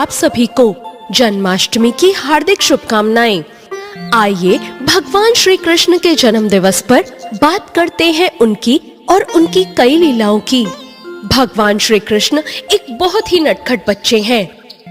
आप सभी को जन्माष्टमी की हार्दिक शुभकामनाएं। आइए भगवान श्री कृष्ण के जन्म दिवस पर बात करते हैं उनकी और उनकी कई लीलाओं की। भगवान श्री कृष्ण एक बहुत ही नटखट बच्चे हैं।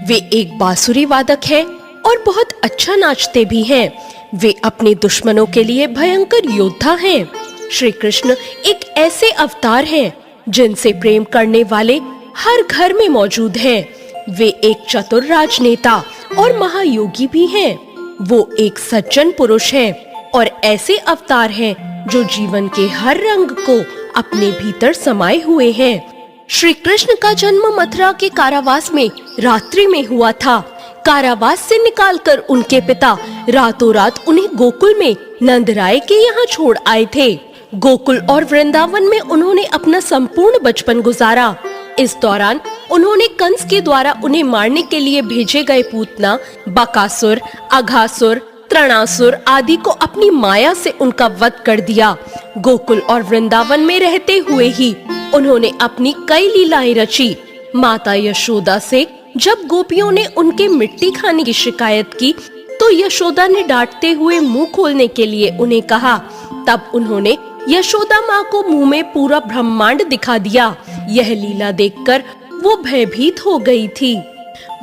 वे एक बांसुरी वादक हैं और बहुत अच्छा नाचते भी हैं। वे अपने दुश्मनों के लिए भयंकर योद्धा हैं। श्री कृष्ण एक ऐसे अवतार हैं जिनसे प्रेम करने वाले हर घर में मौजूद हैं। वे एक चतुर राजनेता और महायोगी भी हैं। वो एक सज्जन पुरुष हैं और ऐसे अवतार हैं जो जीवन के हर रंग को अपने भीतर समाये हुए हैं। श्री कृष्ण का जन्म मथुरा के कारावास में रात्रि में हुआ था। कारावास से निकालकर उनके पिता रातों रात उन्हें गोकुल में नंदराय के यहाँ छोड़ आए थे। गोकुल और वृंदावन में उन्होंने अपना संपूर्ण बचपन गुजारा। इस दौरान उन्होंने कंस के द्वारा उन्हें मारने के लिए भेजे गए पूतना, बकासुर, अघासुर, तृणासुर आदि को अपनी माया से उनका वध कर दिया। गोकुल और वृंदावन में रहते हुए ही उन्होंने अपनी कई लीलाएं रची। माता यशोदा से जब गोपियों ने उनके मिट्टी खाने की शिकायत की तो यशोदा ने डांटते हुए मुंह खोलने के लिए उन्हें कहा। तब उन्होंने यशोदा माँ को मुंह में पूरा ब्रह्मांड दिखा दिया। यह लीला देखकर वो भयभीत हो गई थी।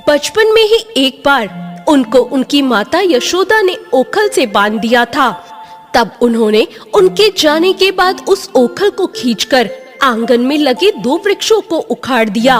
बचपन में ही एक बार उनको उनकी माता यशोदा ने ओखल से बांध दिया था। तब उन्होंने उनके जाने के बाद उस ओखल को खींचकर आंगन में लगे 2 वृक्षों को उखाड़ दिया।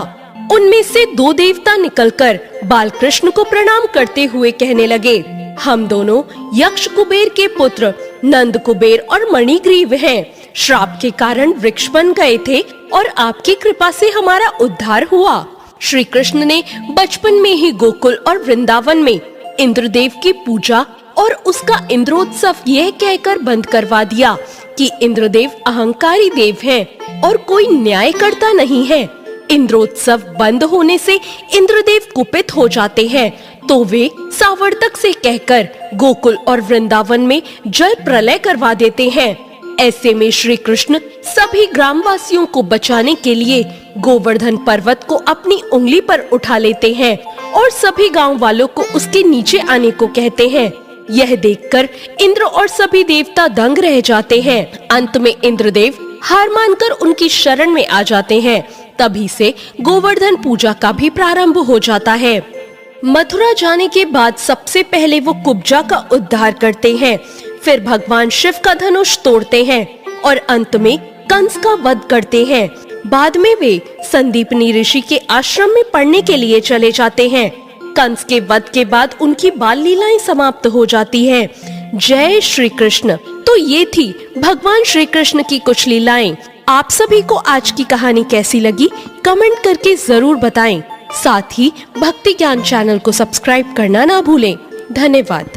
उनमें से 2 देवता निकलकर बालकृष्ण को प्रणाम करते हुए कहने लगे, हम दोनों यक्ष कुबेर के पुत्र नंद कुबेर और मणिग्रीव हैं। श्राप के कारण वृक्ष बन गए थे और आपकी कृपा से हमारा उद्धार हुआ। श्री कृष्ण ने बचपन में ही गोकुल और वृंदावन में इंद्रदेव की पूजा और उसका इंद्रोत्सव यह कहकर बंद करवा दिया कि इंद्रदेव अहंकारी देव हैं और कोई न्याय करता नहीं है। इंद्रोत्सव बंद होने से इंद्रदेव कुपित हो जाते हैं तो वे सावर्तक से कहकर गोकुल और वृंदावन में जल प्रलय करवा देते हैं। ऐसे में श्री कृष्ण सभी ग्रामवासियों को बचाने के लिए गोवर्धन पर्वत को अपनी उंगली पर उठा लेते हैं और सभी गांव वालों को उसके नीचे आने को कहते हैं। यह देखकर इंद्र और सभी देवता दंग रह जाते हैं। अंत में इंद्रदेव हार मानकर उनकी शरण में आ जाते हैं। तभी से गोवर्धन पूजा का भी प्रारंभ हो जाता है। मथुरा जाने के बाद सबसे पहले वो कुब्जा का उद्धार करते हैं, फिर भगवान शिव का धनुष तोड़ते हैं और अंत में कंस का वध करते हैं। बाद में वे संदीपनी ऋषि के आश्रम में पढ़ने के लिए चले जाते हैं। कंस के वध के बाद उनकी बाल लीलाएं समाप्त हो जाती हैं। जय श्री कृष्ण। तो ये थी भगवान श्री कृष्ण की कुछ लीलाएं। आप सभी को आज की कहानी कैसी लगी कमेंट करके जरूर बताएं। साथ ही भक्ति ज्ञान चैनल को सब्सक्राइब करना ना भूलें। धन्यवाद।